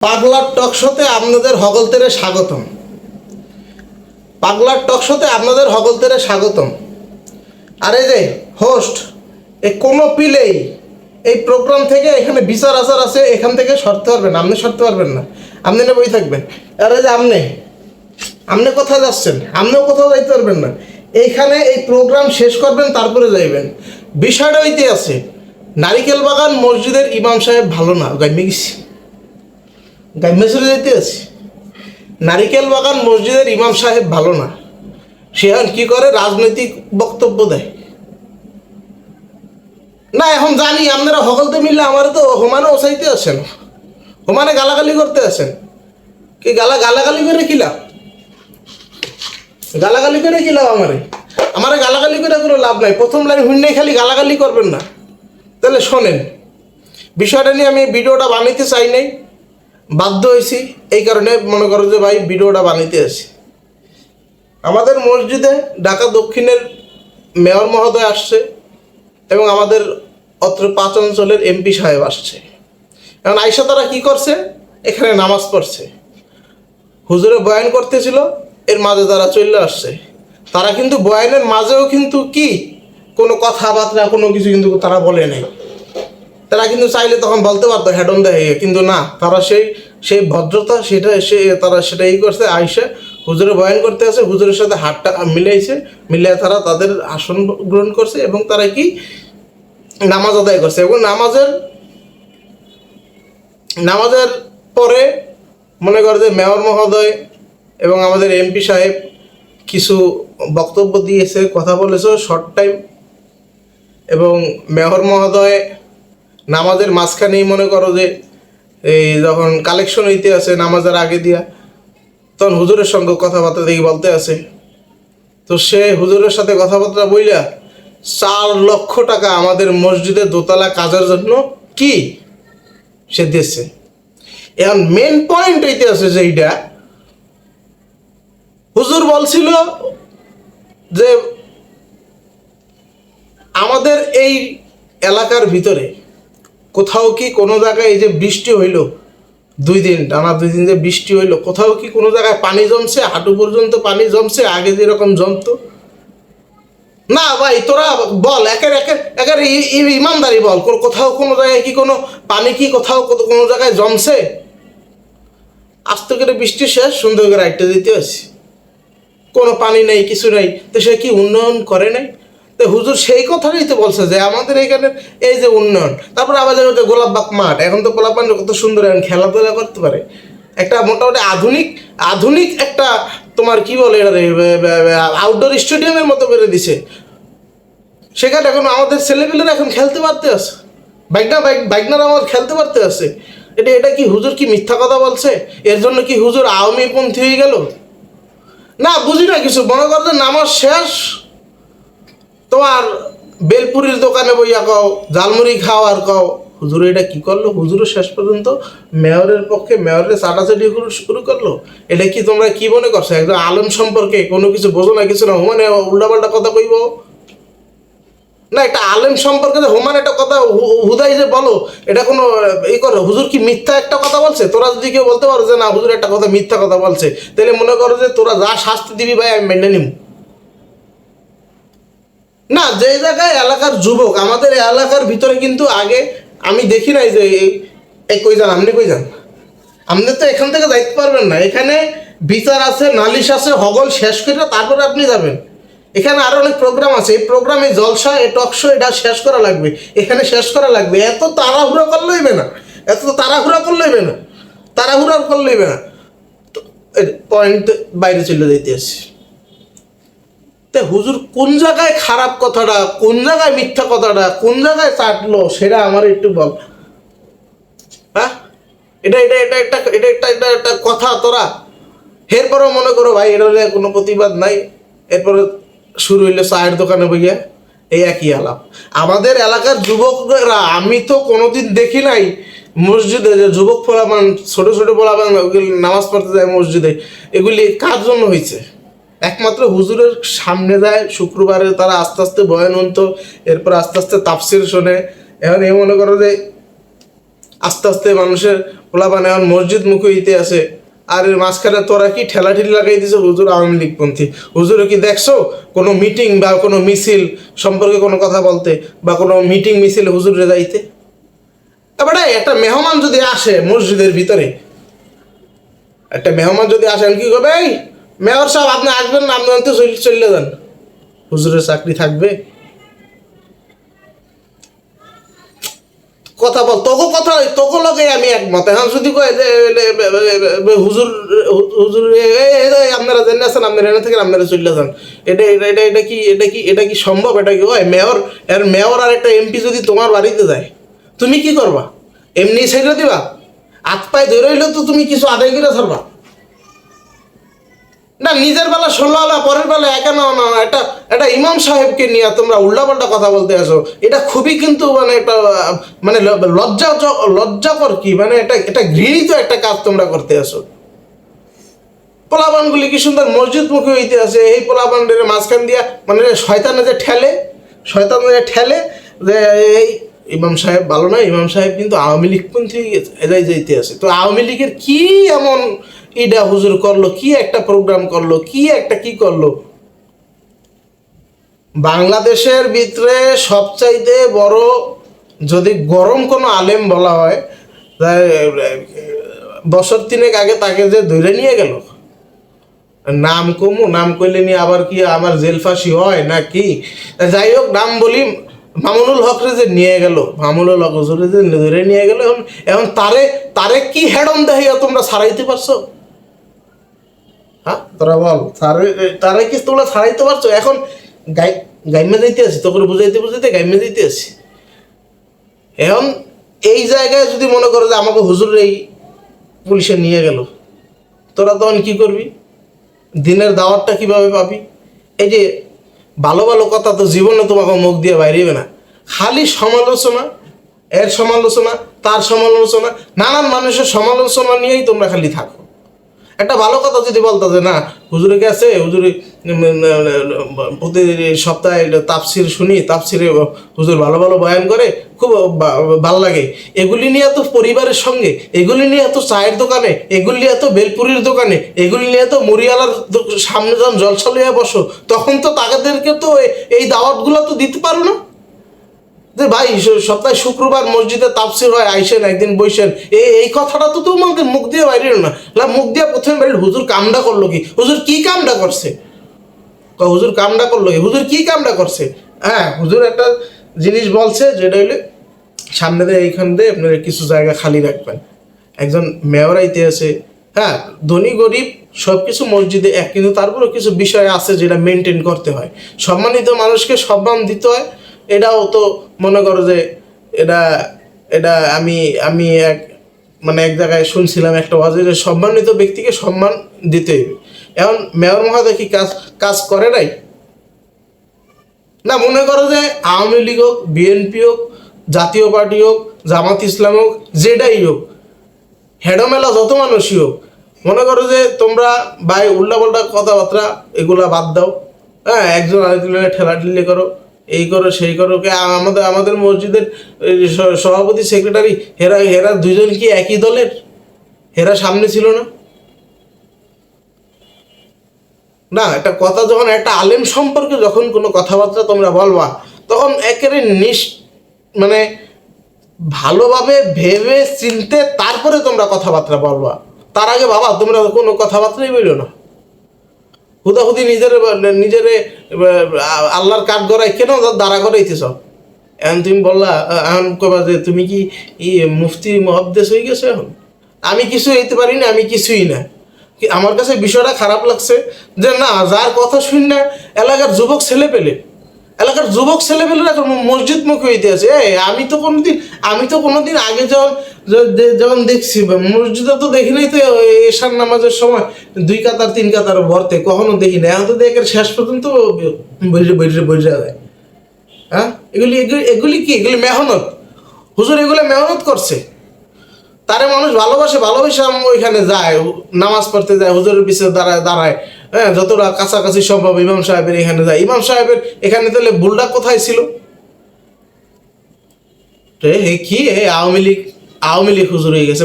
পাগলার টকশোতে আপনাদের হগলতেরে স্বাগতম। পাগলার টকশোতে আপনাদের হগলতেরে স্বাগতম। আর এই যে হোস্ট, এই কোনো পিলেই এই প্রোগ্রাম থেকে এখানে বিচার আচার আছে, এখান থেকে সরতে পারবেন, আপনি সরতে পারবেন না, আপনি না বই থাকবেন। আর এই যে আপনি কোথায় যাচ্ছেন, আপনিও কোথাও যাইতে পারবেন না। এইখানে এই প্রোগ্রাম শেষ করবেন, তারপরে যাইবেন। বিষয়টা ওইতে আছে, নারিকেল বাগান মসজিদের ইমাম সাহেব ভালো না, গাইমে গেছি, গাইমে চলে যেতে আছি। নারিকেল বাগান মসজিদের ইমাম সাহেব ভালো না, সে এখন কী করে, রাজনৈতিক বক্তব্য দেয়। না এখন জানি আপনারা হকলতে মিললে আমার তো হোমানে ওসাইতে আছেন, হোমানে গালাগালি করতে আছেন। কি গালাগালি করে কিলাম, গালাগালি করে কিলাম, আমারে গালাগালি করে কোনো লাভ নাই। প্রথম লাইন হুন্ডাই খালি গালাগালি করবেন না। তাহলে শোনেন, বিষয়টা নিয়ে আমি ভিডিওটা বানাইতে চাই নাই, বাধ্য হয়েছি। এই কারণে মনে করো যে ভাই ভিডিওটা বানাইতে আসি। আমাদের মসজিদে ঢাকা দক্ষিণের মেয়র মহোদয় আসছে এবং আমাদের অত্র 5 অঞ্চলের এমপি সাহেব আসছে। এখন আইসা তারা কী করছে, এখানে নামাজ পড়ছে, হুজুরে বয়ান করতেছিল, এর মাঝে তারা চলে আসছে। তারা কিন্তু বয়ানের মাঝেও কিন্তু কি কোনো কথাবার্তা কোনো কিছু কিন্তু তারা বলে নাই। তারা কিন্তু চাইলে তখন বলতে পারতো হেডন দেয়, কিন্তু না, তারা সেই ভদ্রতা তারা সেটাই করছে। আইসা হুজুরে বয়ান করতে আছে, হুজুরের সাথে হাতটা মিলিয়ে তারা তাদের আসন গ্রহণ করছে এবং তারা কি নামাজ আদায় করছে। এবং নামাজের পরে মনে করে যে মেয়র মহোদয় এবং আমাদের এমপি সাহেব কিছু বক্তব্য দিয়েছে, কথা বলেছে শর্ট টাইম। এবং মেয়র মহোদয় নামাজের মাঝখানেই মনে করো যে এই যখন কালেকশন হইতে আছে নামাজের আগে দিয়া, তখন হুজুরের সঙ্গে কথাবার্তা দেখি বলতে আছে। তো সে হুজুরের সাথে কথাবার্তা বইলা 4 লক্ষ টাকা আমাদের মসজিদের দোতলা কাজের জন্য কি সে দিয়েছে। এখন মেন পয়েন্ট হইতে আছে যে এইটা হুজুর বলছিল যে আমাদের এই এলাকার ভিতরে কোথাও কি কোনো জায়গায় এই যে বৃষ্টি হইল, 2 দিন টানা 2 দিন যে বৃষ্টি হইল, কোথাও কি কোনো জায়গায় পানি জমছে, হাঁটু পর্যন্ত পানি জমছে, আগে যেরকম জমতো না? ভাই তোরা বল, একের ইমানদারি বল, কোথাও কোনো জায়গায় কি কোনো পানি কি কোথাও কোনো জায়গায় জমছে? আস্তে করে বৃষ্টি শেষ, সুন্দর করে আইটে দিতে আসি, কোনো পানি নেই, কিছু নেই। তো সে কি উন্নয়ন করে নাই? তো হুজুর সেই কথাটাই তো বলছে যে আমাদের এখানে এই যে উন্নয়ন। তারপরে আবার যে গোলাপবাগ মাঠ, এখন তো গোলাপবাগ কত সুন্দর, এখন খেলাধুলা করতে পারে। একটা মোটামুটি আধুনিক একটা তোমার কি বলে এটা, আউটডোর স্টেডিয়ামের মতো করে দিছে। সেখানে এখন আমাদের ছেলেপেলেরা এখন খেলতে পারতে আছে, বাইকনারা আমার খেলতে পারতে আছে। এটা কি হুজুর কি মিথ্যা কথা বলছে? এর জন্য কি হুজুর আওয়ামীপন্থী হয়ে গেল? না, বুঝি না কিছু। মনে করো যে নামাজ শেষ, তোমার বেলপুরির দোকানে বইয়া কও, ঝালমুড়ি খাও আর কও। হুজুর এটা কি করলো? হুজুরও শেষ পর্যন্ত মেয়রের পক্ষে মেয়রের চাটাচাটি শুরু করলো। এটা কি তোমরা কি মনে করছো? একজন আলেম সম্পর্কে কোনো কিছু বোঝো না, কিছু না, মানে উল্টাপাল্টা কথা কইব না? একটা আলেম সম্পর্কে যে হোমান একটা কথা হুদাই যে বলো, এটা কোনো ই করো? হুজুর কি মিথ্যা একটা কথা বলছে? তোরা যদি কেউ বলতে পারো যে না হুজুর একটা কথা মিথ্যা কথা বলছে, তাহলে মনে করো যে তোরা যা শাস্তি দিবি ভাই আমি মেনে নিব না। যে জায়গায় এলাকার যুবক, আমাদের এলাকার ভিতরে কিন্তু আগে আমি দেখি নাই যে এই কই যান, আপনি কই যান? আপনি তো এখান থেকে যাইতে পারবেন না। এখানে বিচার আছে, নালিশ আছে, হগল শেষ করে তারপরে আপনি যাবেন। এখানে আরো অনেক প্রোগ্রাম আছে, এই প্রোগ্রামে জলসা, এই টক শো, এটা শেষ করা লাগবে, এখানে শেষ করা লাগবে। এত তাড়াহুড়া করলে হইবে না, তাড়াহুড়া করলে হইবে না। পয়েন্ট বাইরে চলে যাইতে আসি। তা হুজুর কোন জায়গায় খারাপ কথাটা, কোন জায়গায় মিথ্যা কথাটা, কোন জায়গায় চাটলো সেটা আমার একটু বল। হ্যাঁ, এটা এটা এটা একটা এটা একটা এটা একটা কথা তোরা। এরপরেও মনে করো ভাই এটা কোনো প্রতিবাদ নাই। এরপরে শুরু হইলো চায়ের দোকানে বইয়া এই একই আলাপ। আমাদের এলাকার যুবকরা, আমি তো কোনোদিন দেখি নাই মসজিদে যে যুবক পোলাপান, ছোট পোলাপান নামাজ পড়তে যায় মসজিদে। এগুলি কার জন্য হয়েছে? একমাত্র হুজুরের সামনে যায় শুক্রবারে, তারা আস্তে আস্তে বয়ান হতো, এরপর আস্তে আস্তে তাফসির শোনে। এখন এই মনে করো যে আস্তে আস্তে মানুষের পোলাপান এখন মসজিদ মুখে হইতে আছে। আর এর মাঝখানে তোরা কি ঠেলাঠেলি লাগাই দিছে হুজুর আওয়ামী লীগপন্থী। হুজুরে কি দেখছো কোনো মিটিং বা কোনো মিছিল সম্পর্কে কোনো কথা বলতে, বা কোনো মিটিং মিছিল হুজুরে যাইতে? এবারে একটা মেহমান যদি আসে মসজিদের ভিতরে, একটা মেহমান যদি আসেন কি করবে, এই মেয়র সাহেব আপনি আসবেন না, আপনি তো চলে যান, হুজুরের চাকরি থাকবে? কথা বল, তোকে কথা তোকে লগে আমি একমত। এখন যদি কয় যে হুজুর হুজুর আপনারা জেনে আছেন, আপনারা এনে থেকে আপনারা চলে যান, এটা এটা এটা এটা কি এটা কি এটা কি সম্ভব? এটা কি হয়? মেয়র আর একটা এমপি যদি তোমার বাড়িতে যায়, তুমি কি করবা? এমনি ছেড়ে দিবা? হাত পায়ে ধরে হইলেও তো তুমি কিছু আদায় করে ছাড়বা না। নিজের বেলা 16 আলা, পরের বেলা একা নাও না। এটা ইমাম সাহেবকে নিয়ে তোমরা উল্টাপাল্টা কথা বলতে আসো, এটা খুবই কিন্তু মানে একটা মানে লজ্জাকর কি, মানে এটা ঘৃণিত একটা কাজ তোমরা করতে আসো। পোলাপানগুলি কি সুন্দর মসজিদ মুখে হইতে আছে, এই পোলাপানের মাঝখান দিয়া মানে শয়তানে যে ঠেলে যে এই ইমাম সাহেব ভালো না, ইমাম সাহেব কিন্তু আওয়ামী লীগপন্থী এরাই যাইতে আছে। তো আওয়ামী লীগের কি এমন ইডা হুজুর করলো, কি একটা প্রোগ্রাম করলো, কি করলো? বাংলাদেশের ভিতরে সবচাইতে বড় যদি গরম কোনো আলেম বলা হয়, বছর 3 আগে তাকে যে ধরে নিয়ে গেল, নাম নাম কইলে নিয়ে আবার কি আমার জেল ফাঁসি হয় না কি? যাই হোক, নাম বলি, মামুনুল হকরে যে নিয়ে গেল, মামুনুল হক হুজুরে যে ধরে নিয়ে গেল, এখন তারে কি হেডম দেখাইয়া তোমরা ছাড়াইতে পারছো? হ্যাঁ তোরা বল, তারে কি তোমরা ছাড়াইতে পারছো? এখন গাইমে যাইতে আছি, তোকে বুঝাইতে গাইমে যাইতে আছি। এখন এই জায়গায় যদি মনে করো যে আমাকে হুজুর এই পুলিশে নিয়ে গেল, তোরা তখন কি করবি? দিনের দাওয়াতটা কিভাবে পাবি? এই যে ভালো ভালো কথা তো জীবনে তোমাকে মুখ দিয়ে বাইরেবে না, খালি সমালোচনা, এর সমালোচনা, তার সমালোচনা, নানান মানুষের সমালোচনা নিয়েই তোমরা খালি থাকো। একটা ভালো কথা যদি বলতো যে না হুজুরে গেছে, হুজুরে প্রতি সপ্তাহে তাফসির শুনি, তাফসিরে হুজুর ভালো ভালো বয়ান করে, খুব ভালো লাগে, এগুলি নিয়ে তো পরিবারের সঙ্গে, এগুলি নিয়ে তো চায়ের দোকানে, এগুলি নিয়ে তো বেলপুরির দোকানে, এগুলি নিয়ে তো মুড়িওয়ালার সামনে যখন জলসা লইয়া বসো, তখন তো তাদেরকে তো এই দাওয়াতগুলো তো দিতে পারো না যে ভাই সপ্তাহে শুক্রবার মসজিদে তাফসির হয়, আইসেন একদিন বইসেন। এই কথাটা তো তোমাকে মুখ দিয়ে বাইরে না, মুখ দিয়ে প্রথমে বাইরে হুজুর কামটা করলো কি, হুজুর কি কামটা করছে, হুজুর কামটা করলো কি, হুজুর কি কামটা করছে? হ্যাঁ, হুজুর একটা জিনিস বলছে, যেটা হইলে সামনে দিয়ে এইখান দিয়ে আপনার কিছু জায়গা খালি রাখবেন। একজন মেয়র আইতে আছে, হ্যাঁ, ধনী গরিব সব কিছু মসজিদে এক, কিন্তু তারপরে কিছু বিষয় আছে যেটা মেনটেন করতে হয়। সম্মানিত মানুষকে সম্মান দিতে হয়, এটাও তো মনে করো যে এটা এটা আমি এক জায়গায় শুনছিলাম একটা ওয়াজে, যে সম্মানিত ব্যক্তিকে সম্মান দিতে হইবে। এখন মেয়র মহোদয় কি কাজ করে নাই? না, মনে করো যে আওয়ামী লীগ হোক, বিএনপি হোক, জাতীয় পার্টি হোক, জামাত ইসলাম হোক, যেটাই হোক, হেডমেলা যত মানুষই হোক, মনে করো যে তোমরা ভাই উল্টাপাল্টা কথাবার্তা এগুলা বাদ দাও। হ্যাঁ, একজন আরেকজনের ঠেলাঠেলি করো, এই করো সেই করো। আমাদের মসজিদের সভাপতি সেক্রেটারি হেরা দুজন কি একই দলের? হেরা সামনে ছিল না? না, একটা কথা যখন একটা আলেম সম্পর্কে যখন কোনো কথাবার্তা তোমরা বলবা, তখন একেবারে মানে ভালোভাবে ভেবে চিনতে তারপরে তোমরা কথাবার্তা বলবা। তার আগে বাবা তোমরা কোনো কথাবার্তাই বলো না। হুদাহুদি নিজেরে আল্লাহর কাঠ গড়াই কেন দাঁড়া করাইতেছ? এখন তুমি বললা, এখন কবা যে তুমি কি মুফতি মহাদ্দেশ হয়ে গেছো? এখন আমি কিছু হইতে পারি না, আমি কিছুই না। আমার কাছে বিষয়টা খারাপ লাগছে যে না, যার কথা শুন না এলাকার যুবক ছেলেপেলেরা মসজিদ মুখে হইতে আছে। আমি তো কোনোদিন আগে যখন দেখছি মসজিদে, তো দেখি নাই তো এশার নামাজের সময় 2 কাতার 3 কাতার ভরতে, কখনো দেখি না। এখন তো দেখে শেষ পর্যন্ত বসে যায়। হ্যাঁ, এগুলি কি? এগুলি মেহনত। হুজুর এগুলো মেহনত করছে, তারে মানুষ ভালোবাসে ওইখানে যায়, নামাজ পড়তে যায়, হুজুরের পিছনে দাঁড়ায়। হ্যাঁ, যতটা কাছাকাছি সম্ভব ইমাম সাহেবের এখানে যায়। ইমাম সাহেবের এখানে তাহলে ভুলটা কোথায় ছিল? কি আওয়ামী লীগ আওয়ামী লীগ হুজুর হয়ে গেছে।